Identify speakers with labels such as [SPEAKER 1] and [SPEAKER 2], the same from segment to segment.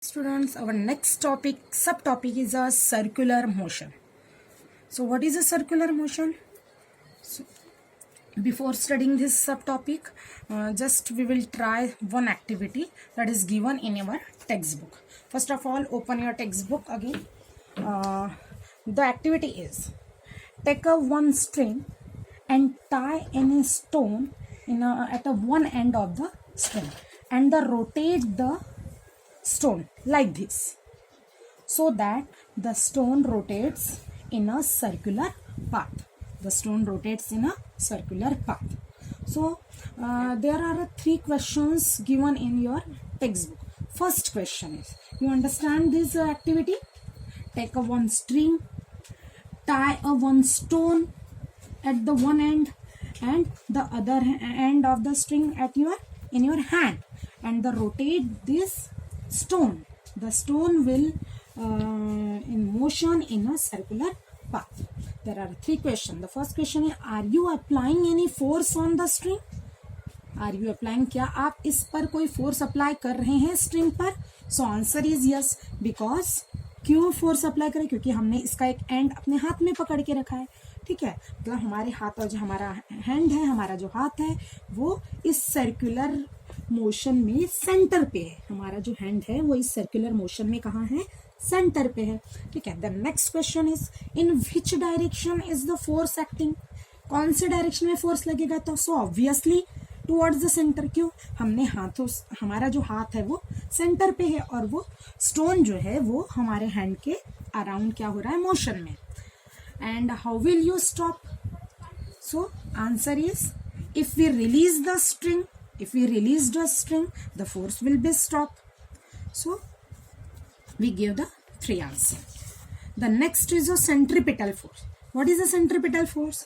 [SPEAKER 1] Students, our next subtopic is a circular motion. So what is a circular motion? So, before studying this subtopic, just we will try one activity that is given in our textbook. First of all, open your textbook again. The activity is, take a one string and tie any stone at one end of the string and rotate the stone like this, so that the stone rotates in a circular path. The stone rotates in a circular path. So there are three questions given in your textbook. First question is, you understand this activity? Take a one string, tie a one stone at the one end and the other end of the string in your hand, and rotate this stone. The stone will in motion in a circular path. There are three questions. The first question is, are you applying any force on the string? Are you applying? क्या आप इस पर कोई force apply कर रहे हैं string पर? So answer is yes, because क्यों फोर्स अप्लाई करें? क्योंकि हमने इसका एक एंड अपने हाथ में पकड़ के रखा है. ठीक है, मतलब हमारे हाथ और जो हमारा हैंड है, हमारा जो हाथ है, वो इस सर्कुलर मोशन में सेंटर पे है. हमारा जो हैंड है वो इस सर्कुलर मोशन में कहाँ है? सेंटर पे है. ठीक है. The next question is, in which direction is the force acting? कौन से डायरेक्शन में फोर्स लगेगा? तो so obviously towards the centre. क्यों? हमने हमारा जो हाथ है वो सेंटर पे है और वो स्टोन जो है वो हमारे हैंड के अराउंड क्या हो रहा है? मोशन में. And how will you stop? So answer is, if we release the string, the force will be stopped. So we give the three answers. The next is a centripetal force. What is a centripetal force?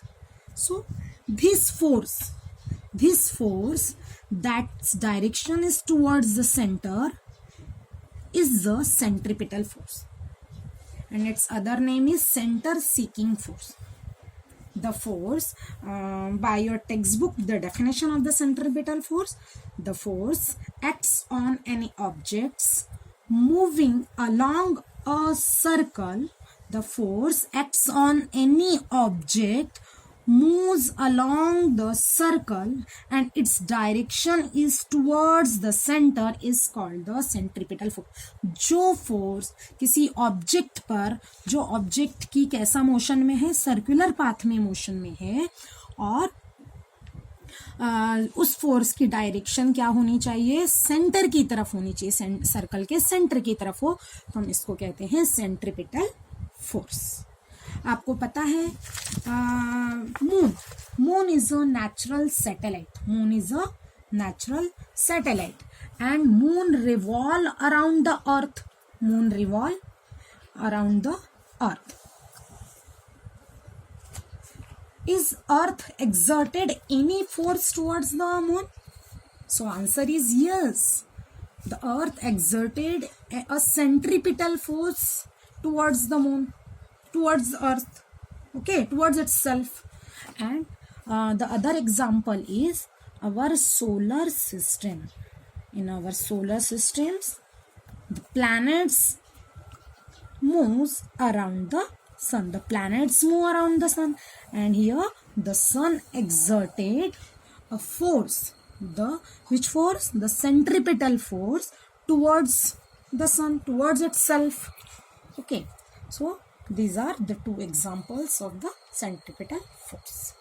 [SPEAKER 1] So this force that direction is towards the center is the centripetal force, and its other name is center seeking force. The force, by your textbook, the definition of the centripetal force: the force acts on any objects moving along a circle. The force acts on any object moves along the circle and its direction is towards the center is called the centripetal force. जो force किसी object पर, जो object की कैसा motion में है? Circular path में motion में है, और उस फोर्स की डायरेक्शन क्या होनी चाहिए? सेंटर की तरफ होनी चाहिए, सर्कल के सेंटर की तरफ हो, तो हम इसको कहते हैं सेंट्रिपिटल फोर्स. आपको पता है moon is a natural satellite. Moon is a natural satellite and moon revolve around the earth. Moon revolve around the earth. Is earth exerted any force towards the moon? So answer is yes. The earth exerted a centripetal force towards the moon, towards the earth, okay, towards itself. And the other example is our solar system. In our solar systems, the planets moves around the sun. The planets move around the sun, and here the sun exerted a force. Which force? The centripetal force towards the sun, towards itself. Okay, so these are the two examples of the centripetal force.